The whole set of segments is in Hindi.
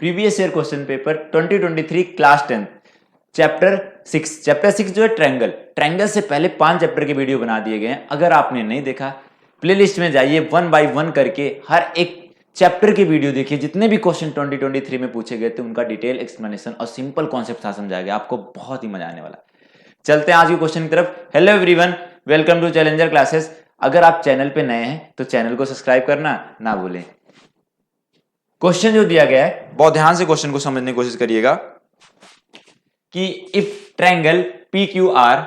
Previous year question paper 2023 class 10 chapter 6 जो है ट्रायंगल से पहले 5 चैप्टर के वीडियो बना दिए गए हैं। अगर आपने नहीं देखा प्लेलिस्ट में जाइए, 1 बाय 1 करके हर एक चैप्टर के वीडियो देखिए। जितने भी क्वेश्चन 2023 में पूछे गए थे उनका डिटेल एक्सप्लेनेशन और सिंपल कॉन्सेप्ट था समझाया गया, आपको बहुत ही मजा आने वाला। चलते हैं आज के क्वेश्चन की तरफ। Hello everyone, welcome to Challenger Classes. अगर आप चैनल पे नए हैं तो चैनल को सब्सक्राइब करना ना भूलें। क्वेश्चन जो दिया गया है, बहुत ध्यान से क्वेश्चन को समझने की कोशिश करिएगा कि if triangle P Q R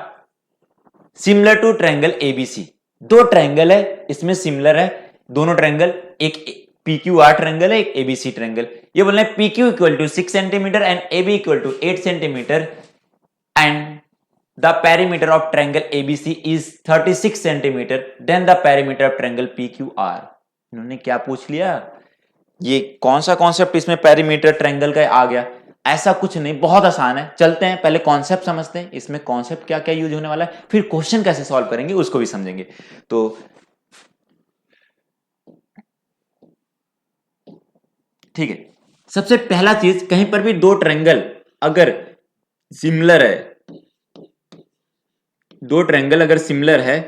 similar to triangle ABC, दो ट्रायंगल है इसमें सिमिलर है दोनों ट्रायंगल, एक पी क्यू आर ट्रायंगल है एक एबीसी ट्रायंगल। ये बोल रहे हैं P Q equal to 6 centimetre and AB equal to 8 centimetre and the perimeter of triangle ABC is 36 centimeter, then the perimeter of triangle PQR। इन्होंने क्या पूछ लिया? ये कौन सा कॉन्सेप्ट इसमें पेरीमीटर ट्रायंगल का आ गया? ऐसा कुछ नहीं, बहुत आसान है। चलते हैं पहले कॉन्सेप्ट समझते हैं, इसमें कॉन्सेप्ट क्या क्या यूज होने वाला है, फिर क्वेश्चन कैसे सॉल्व करेंगे उसको भी समझेंगे। तो ठीक है, सबसे पहला चीज, कहीं पर भी दो ट्रायंगल अगर सिमिलर है, दो ट्रायंगल अगर सिमिलर है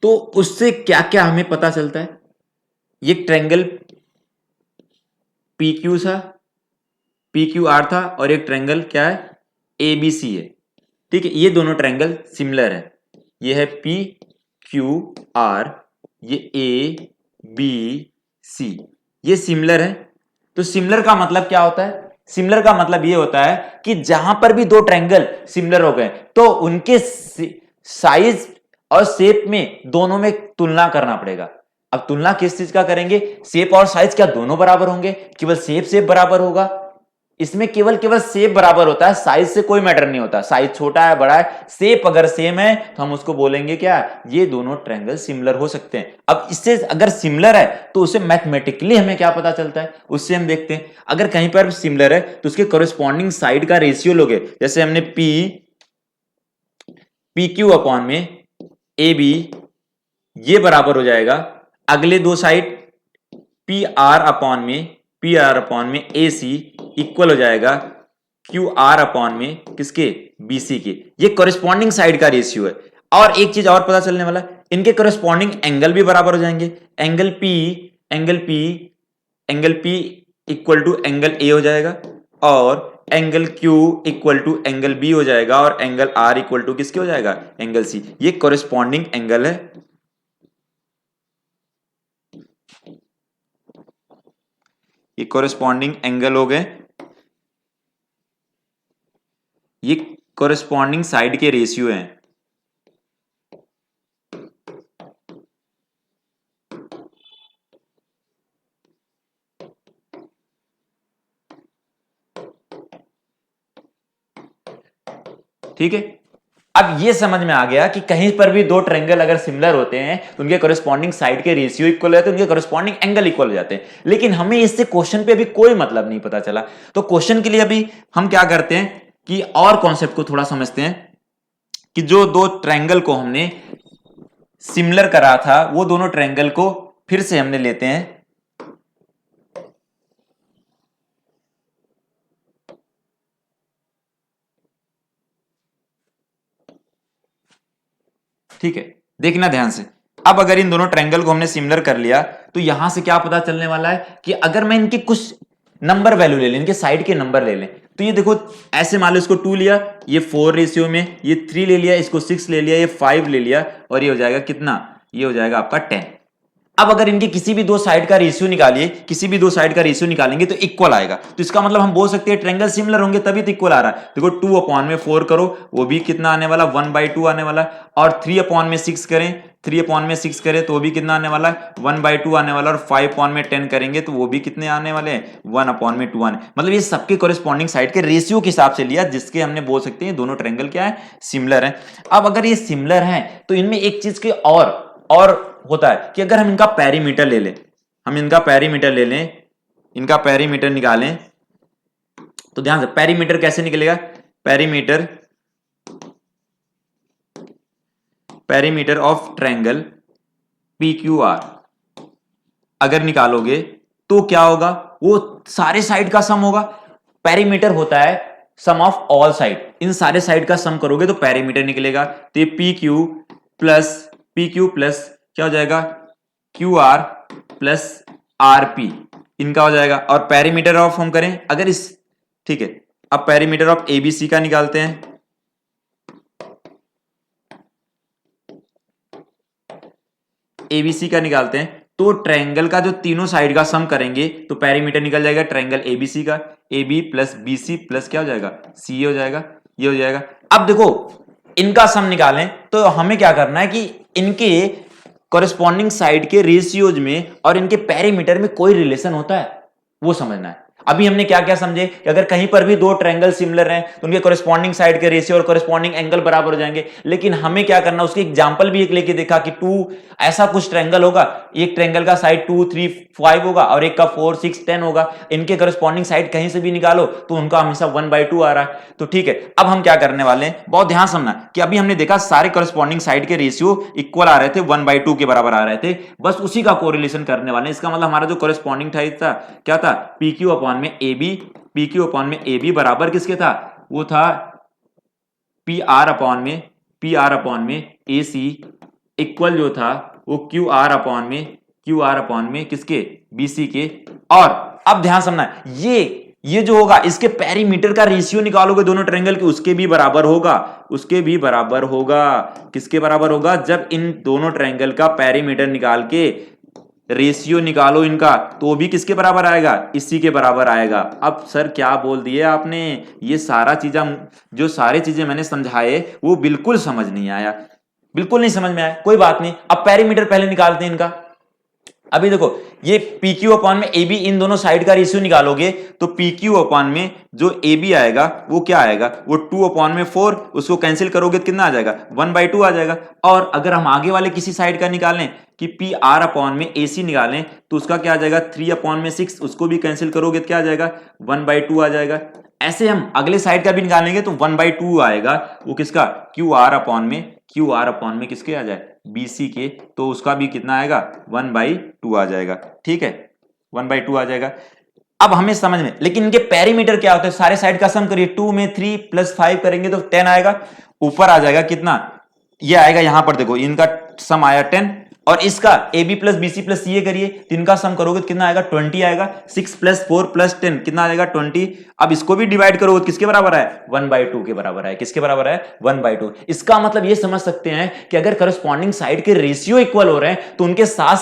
तो उससे क्या क्या हमें पता चलता है। ये ट्रायंगल PQ था, PQR था, और एक ट्रायंगल क्या है ABC है। ठीक है, ये दोनों ट्रायंगल सिमिलर है। ये है PQR, ये ABC, ये सिमिलर है। तो सिमिलर का मतलब क्या होता है? सिमिलर का मतलब ये होता है कि जहां पर भी दो ट्रायंगल सिमिलर हो गए तो उनके साइज और शेप में दोनों में तुलना करना पड़ेगा। अब तुलना किस चीज का करेंगे? शेप और साइज क्या दोनों बराबर होंगे? केवल शेप बराबर होगा। इसमें केवल शेप बराबर होता है, साइज से कोई मैटर नहीं होता। साइज छोटा है बड़ा है, शेप अगर सेम है तो हम उसको बोलेंगे क्या? ये दोनों ट्रायंगल सिमिलर हो सकते हैं। अब इससे अगर सिमिलर है तो उसे मैथमेटिकली हमें क्या पता चलता है उससे हम देखते हैं। अगर कहीं पर सिमिलर है तो उसके कोरिस्पॉन्डिंग साइड का रेशियो लोगे, जैसे हमने पी क्यू अपॉन में ए बी, ये बराबर हो जाएगा अगले दो साइड पी आर अपॉन में ए सी इक्वल हो जाएगा क्यू आर अपॉन में किसके? बीसी के। ये कोरिस्पॉन्डिंग साइड का रेशियो है। और एक चीज और पता चलने वाला, इनके कोरिस्पॉन्डिंग एंगल भी बराबर हो जाएंगे। Angle P equal to angle A हो जाएगा, और angle Q equal to angle B हो जाएगा, और एंगल R इक्वल टू किसके हो जाएगा? Angle C। ये कोरिस्पॉन्डिंग एंगल है। ये कोरिस्पॉन्डिंग एंगल हो गए, ये कोरिस्पॉन्डिंग साइड के रेशियो हैं। ठीक है, अब ये समझ में आ गया कि कहीं पर भी दो ट्रायंगल अगर सिमिलर होते हैं तो उनके कोरिस्पॉन्डिंग साइड के रेशियो इक्वल हो जाते हैं, उनके कोरिस्पॉन्डिंग एंगल इक्वल हो जाते हैं। लेकिन हमें इससे क्वेश्चन पे भी कोई मतलब नहीं पता चला। तो क्वेश्चन के लिए अभी हम क्या करते हैं कि और कॉन्सेप्ट को थोड़ा समझते हैं कि जो दो ट्रायंगल को हमने सिमिलर करा था वो दोनों ट्रायंगल को फिर से हमने लेते हैं। ठीक है, देखना ध्यान से। अब अगर इन दोनों ट्रायंगल को हमने सिमिलर कर लिया तो यहां से क्या पता चलने वाला है कि अगर मैं इनके कुछ नंबर वैल्यू ले लें, इनके साइड के नंबर ले लें, तो ये देखो ऐसे मान लो इसको 2 लिया, ये 4 रेशियो में, ये 3 ले लिया, इसको 6 ले लिया, ये 5 ले लिया, और ये हो जाएगा कितना? ये हो जाएगा आपका 10। अब अगर इनके किसी भी दो साइड का रेशियो निकालिए, किसी भी दो साइड का रेशियो निकालेंगे तो इक्वल आएगा। तो इसका मतलब हम बोल सकते हैं ट्रायंगल सिमिलर होंगे तभी तो इक्वल आ रहा है। देखो 2 अपॉन में 4 करो, वो भी कितना आने वाला? 1/2 आने वाला। और 3 अपॉन में 6 करें, 3 अपॉन में 6 करें तो वो भी कितना आने वाला है? 1/2 आने वाला। और 5 अपॉन में 10 करेंगे तो वो भी कितने आने वाले हैं? 1 अपॉन में 2 आने। मतलब ये सबके कोरिस्पॉन्डिंग साइड के रेशियो के हिसाब से लिया, जिसके हमने बोल सकते हैं दोनों ट्रायंगल क्या है? सिमिलर है। अब अगर ये सिमिलर है तो इनमें एक चीज के और होता है कि अगर हम इनका पेरीमीटर ले लें, इनका पेरीमीटर निकालें, तो ध्यान से पेरीमीटर कैसे निकलेगा? पेरीमीटर ऑफ ट्रायंगल PQR अगर निकालोगे तो क्या होगा, वो सारे साइड का सम होगा। पेरीमीटर होता है सम ऑफ ऑल साइड, इन सारे साइड का सम करोगे तो पेरीमीटर निकलेगा। तो ये पी क्यू प्लस क्या हो जाएगा, Q R plus R P, इनका हो जाएगा। और पेरीमीटर ऑफ हम करें अगर इस, ठीक है, अब पेरीमीटर ऑफ एबीसी का निकालते हैं। एबीसी का निकालते हैं तो ट्रायंगल का जो तीनों साइड का सम करेंगे तो पेरीमीटर निकल जाएगा ट्रायंगल एबीसी का, A B plus B C plus क्या हो जाएगा, सी हो जाएगा, ये हो जाएगा। अब देखो इनका सम निकालें तो हमें क्या करना है कि इनके कॉरेस्पॉन्डिंग साइड के रेशियोज में और इनके पेरीमीटर में कोई रिलेशन होता है वो समझना है। अभी हमने क्या क्या समझे कि अगर कहीं पर भी दो ट्रायंगल सिमिलर हैं तो उनके कॉरेस्पॉन्डिंग साइड के रेशियो और कॉरेस्पॉन्डिंग एंगल बराबर हो जाएंगे। लेकिन हमें क्या करना, उसकी एग्जांपल भी एक लेके देखा कि टू ऐसा कुछ ट्रायंगल होगा, एक ट्रायंगल का साइड 2 3 5 होगा और एक का 4 6 10 होगा, इनके कॉरेस्पॉन्डिंग साइड कहीं से भी निकालो तो उनका हमेशा 1/2 आ रहा है। तो ठीक है, अब हम क्या करने वाले हैं, बहुत ध्यान समझना कि अभी हमने देखा सारे कॉरेस्पॉन्डिंग साइड के रेशियो इक्वल आ रहे थे, 1/2 के बराबर आ रहे थे, बस उसी का कोरिलेशन करने वाले हैं। इसका मतलब हमारा जो कॉरेस्पॉन्डिंग था क्या था, पी क्यू अपॉन में A B, P Q upon में ए बी बराबर किसके था, वो था पी आर अपॉन में ए सी इक्वल जो था वो क्यू आर अपॉन में किसके, बी सी के। और अब ध्यान समझना, ये जो होगा इसके पेरीमीटर का रेशियो निकालोगे दोनों ट्रायंगल के, उसके भी बराबर होगा, किसके बराबर होगा, जब इन दोनों ट्रायंगल का पेरीमीटर निकाल के रेशियो निकालो इनका तो भी किसके बराबर आएगा, इसी के बराबर आएगा। अब सर क्या बोल दिए आपने, ये सारा जो सारी चीजें मैंने समझाए वो बिल्कुल समझ नहीं आया, बिल्कुल नहीं समझ में आया, कोई बात नहीं। अब पेरीमीटर पहले निकालते हैं इनका। अभी देखो ये पी क्यू अपॉन में ए बी, इन दोनों साइड का रेशियो निकालोगे तो पी क्यू अपॉन में जो ए बी आएगा वो क्या आएगा, वो 2 अपॉन में 4, उसको कैंसिल करोगे तो कितना आ जाएगा, 1/2 आ जाएगा। और अगर हम आगे वाले किसी साइड का निकालें कि पी आर अपॉन में ए सी निकालें तो उसका क्या आ जाएगा, 3 अपॉन में 6, उसको भी कैंसिल करोगे तो क्या आ जाएगा, 1/2 आ जाएगा। ऐसे हम अगले साइड का भी निकालेंगे तो 1/2 आएगा, वो किसका, क्यू आर अपॉन में किसके आ जाए, बीसी के, तो उसका भी कितना आएगा, 1/2 आ जाएगा। ठीक है, 1/2 आ जाएगा। अब हमें समझ में, लेकिन इनके पेरीमीटर क्या होता है, सारे साइड का सम करिए, 2 में 3 + 5 करेंगे तो 10 आएगा, ऊपर आ जाएगा कितना, ये आएगा यहां पर देखो इनका सम आया 10, और इसका A B plus B C plus C A करिए तो इनका सम करोगे तो कितना आएगा, 20 आएगा, 6 + 4 + 10 कितना आएगा, 20। अब इसको भी डिवाइड करोगे तो किसके बराबर है, 1/2 के बराबर है, किसके बराबर है, 1/2। इसका मतलब ये समझ सकते हैं कि अगर करस्पॉन्डिंग साइड के रेशियो इक्वल हो रहे हैं तो उनके साथ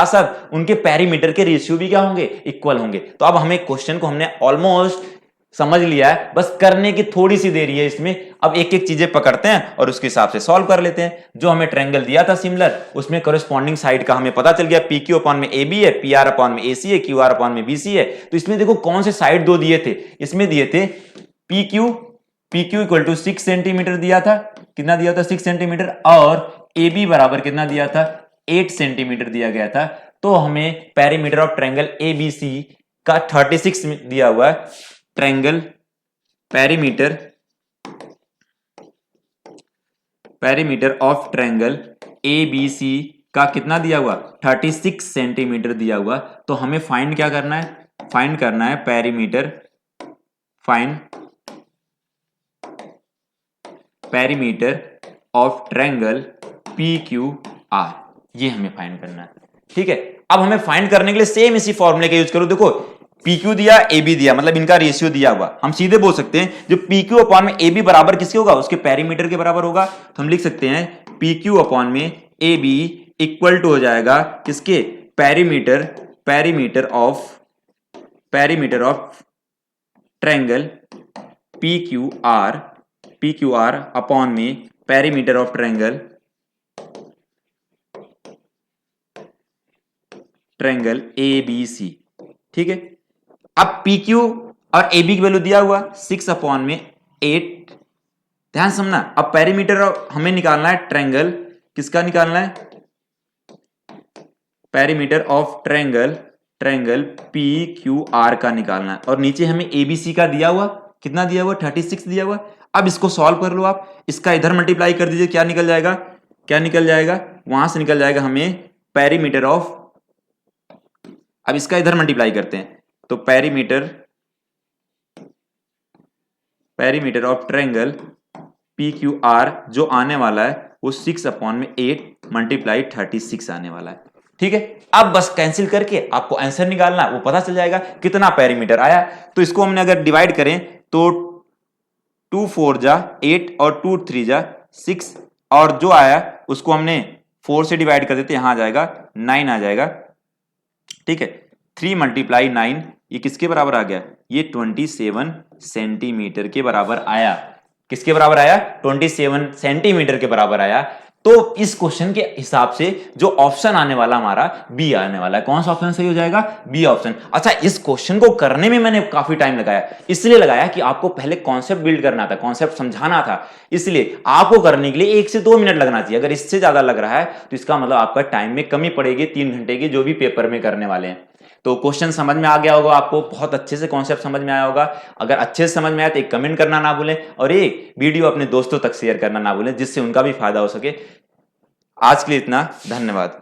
साथ उनके पेरीमीटर के रेशियो भी क्या होंगे, इक्वल होंगे। तो अब हमें क्वेश्चन को हमने ऑलमोस्ट समझ लिया है, बस करने की थोड़ी सी देरी है इसमें। अब एक एक चीजें पकड़ते हैं और उसके हिसाब से सॉल्व कर लेते हैं। जो हमें ट्रायंगल दिया था सिमिलर, उसमें कॉरेस्पॉन्डिंग साइड का हमें पता चल गया, पी क्यू अपॉन में ए बी है, पी आर अपॉन में ए सी है, क्यू आर अपॉन में बी सी है। तो इसमें देखो कौन से साइड दो दिए थे, इसमें दिए थे P Q equal to 6 centimetre दिया था, कितना दिया था, 6 सेंटीमीटर, और ए बी बराबर कितना दिया था, 8 सेंटीमीटर दिया गया था। तो हमें perimeter of triangle A B C का 36 दिया हुआ है, triangle perimeter of triangle A B C का कितना दिया हुआ, 36 सेंटीमीटर दिया हुआ। तो हमें फाइंड क्या करना है, फाइंड करना है perimeter of triangle P Q are, ये हमें फाइंड करना है। ठीक है, अब हमें फाइंड करने के लिए सेम इसी फॉर्मूले का यूज करो। देखो पी क्यू दिया, ए बी दिया, मतलब इनका रेशियो दिया हुआ, हम सीधे बोल सकते हैं जो पी क्यू अपॉन में ए बी बराबर किसके होगा, उसके पेरीमीटर के बराबर होगा। तो हम लिख सकते हैं पी क्यू अपॉन में ए बी इक्वल टू हो जाएगा किसके, perimeter of triangle P Q R upon में perimeter of triangle A B C. ठीक है, अब पी क्यू और ए बी की वैल्यू दिया हुआ 6 अपॉन में 8, ध्यान समझना। अब पेरीमीटर हमें निकालना है ट्रायंगल, किसका निकालना है, perimeter of triangle P Q are का निकालना है। और नीचे हमें एबीसी का दिया हुआ, कितना दिया हुआ, 36 दिया हुआ। अब इसको सॉल्व कर लो आप, इसका इधर मल्टीप्लाई कर दीजिए, क्या निकल जाएगा, वहां से निकल जाएगा हमें पेरीमीटर ऑफ, अब इसका इधर मल्टीप्लाई करते हैं तो पेरीमीटर ऑफ ट्रायंगल PQR जो आने वाला है वो 6/8 मल्टीप्लाई 36 आने वाला है। ठीक है, अब बस कैंसिल करके आपको आंसर निकालना, वो पता चल जाएगा कितना पेरीमीटर आया। तो इसको हमने अगर डिवाइड करें तो 2 4 जा 8 और 2 3 जा 6 और जो आया उसको हमने 4 से डिवाइड कर देते, यहां आ जाएगा 9 आ जाएगा। ठीक है, 3 मल्टीप्लाई 9 ये किसके बराबर आ गया? ये 27 सेंटीमीटर के बराबर आया। किसके बराबर आया? 27 सेंटीमीटर के बराबर आया। तो इस क्वेश्चन के हिसाब से जो ऑप्शन आने वाला हमारा बी आने वाला है। कौन सा ऑप्शन सही हो जाएगा? B option. अच्छा, इस क्वेश्चन को करने में मैंने काफी टाइम लगाया, इसलिए लगाया कि आपको पहले कॉन्सेप्ट बिल्ड करना था, कॉन्सेप्ट समझाना था, इसलिए आपको करने के लिए 1 से 2 मिनट लगना चाहिए। अगर इससे ज्यादा लग रहा है तो इसका मतलब आपका टाइम में कमी पड़ेगी, 3 घंटे की जो भी पेपर में करने वाले हैं। तो क्वेश्चन समझ में आ गया होगा आपको, बहुत अच्छे से कॉन्सेप्ट समझ में आया होगा। अगर अच्छे से समझ में आया तो एक कमेंट करना ना भूलें और एक वीडियो अपने दोस्तों तक शेयर करना ना भूलें जिससे उनका भी फायदा हो सके। आज के लिए इतना, धन्यवाद।